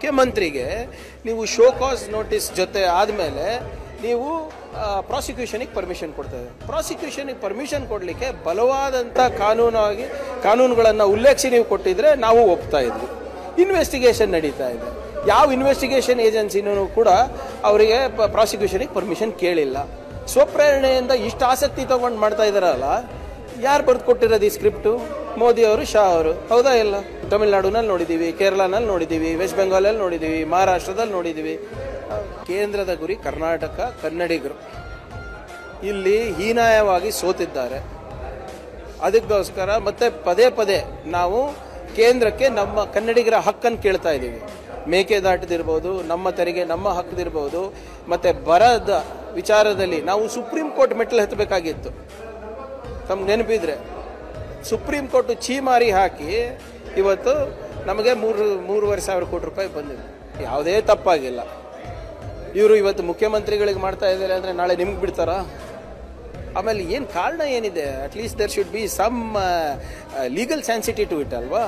ಮುಖ್ಯಮಂತ್ರಿಗೆ ನೀವು ಶೋ ಕಾಸ್ ನೋಟಿಸ್ ಜೊತೆ ಆದಮೇಲೆ ನೀವು ಪ್ರಾಸಿಕ್ಯೂಷನಿಗೆ ಪರ್ಮಿಷನ್ ಕೊಡ್ತೇವೆ. ಪ್ರಾಸಿಕ್ಯೂಷನಿಗೆ ಪರ್ಮಿಷನ್ ಕೊಡಲಿಕ್ಕೆ ಬಲವಾದಂಥ ಕಾನೂನುಗಳನ್ನು ಉಲ್ಲೇಖಿಸಿ ನೀವು ಕೊಟ್ಟಿದ್ರೆ ನಾವು ಒಪ್ತಾ ಇದ್ವಿ. ಇನ್ವೆಸ್ಟಿಗೇಷನ್ ನಡೀತಾ ಇದೆ. ಯಾವ ಇನ್ವೆಸ್ಟಿಗೇಷನ್ ಏಜೆನ್ಸಿನೂ ಕೂಡ ಅವರಿಗೆ ಪ್ರಾಸಿಕ್ಯೂಷನಿಗೆ ಪರ್ಮಿಷನ್ ಕೇಳಿಲ್ಲ. ಸ್ವಪ್ರೇರಣೆಯಿಂದ ಇಷ್ಟು ಆಸಕ್ತಿ ತಗೊಂಡು ಮಾಡ್ತಾ ಇದ್ದಾರಲ್ಲ, ಯಾರು ಬರೆದು ಕೊಟ್ಟಿರೋದು ಈ ಸ್ಕ್ರಿಪ್ಟು? ಮೋದಿ ಅವರು, ಶಾ ಅವರು, ಹೌದಾ? ಇಲ್ಲ. ತಮಿಳ್ನಾಡುನಲ್ಲಿ ನೋಡಿದ್ದೀವಿ, ಕೇರಳನಲ್ಲಿ ನೋಡಿದ್ದೀವಿ, ವೆಸ್ಟ್ ಬೆಂಗಾಲಲ್ಲಿ ನೋಡಿದ್ದೀವಿ, ಮಹಾರಾಷ್ಟ್ರದಲ್ಲಿ ನೋಡಿದ್ದೀವಿ. ಕೇಂದ್ರದ ಗುರಿ ಕರ್ನಾಟಕ, ಕನ್ನಡಿಗರು ಇಲ್ಲಿ ಹೀನಾಯವಾಗಿ ಸೋತಿದ್ದಾರೆ. ಅದಕ್ಕೋಸ್ಕರ ಮತ್ತೆ ಪದೇ ಪದೇ ನಾವು ಕೇಂದ್ರಕ್ಕೆ ನಮ್ಮ ಕನ್ನಡಿಗರ ಹಕ್ಕನ್ನು ಕೇಳ್ತಾ ಇದ್ದೀವಿ. ಮೇಕೆದಾಟದಿರ್ಬೋದು, ನಮ್ಮ ತೆರಿಗೆ ನಮ್ಮ ಹಕ್ಕದಿರ್ಬೋದು, ಮತ್ತು ಬರದ ವಿಚಾರದಲ್ಲಿ ನಾವು ಸುಪ್ರೀಂ ಕೋರ್ಟ್ ಮೆಟ್ಟಲು ಹತ್ತಬೇಕಾಗಿತ್ತು. ತಮ್ಗೆ ನೆನಪಿದ್ರೆ ಸುಪ್ರೀಂ ಕೋರ್ಟ್ ಛೀಮಾರಿ ಹಾಕಿ ಇವತ್ತು ನಮಗೆ 3,500 ಕೋಟಿ ರೂಪಾಯಿ ಬಂದಿದೆ. ಯಾವುದೇ ತಪ್ಪಾಗಿಲ್ಲ. ಇವರು ಇವತ್ತು ಮುಖ್ಯಮಂತ್ರಿಗಳಿಗೆ ಮಾಡ್ತಾ ಇದ್ದಾರೆ ಅಂದರೆ ನಾಳೆ ನಿಮ್ಗೆ ಬಿಡ್ತಾರಾ? ಆಮೇಲೆ ಏನು ಕಾರಣ ಏನಿದೆ? At least there should be some legal sanctity to it ಅಲ್ವಾ?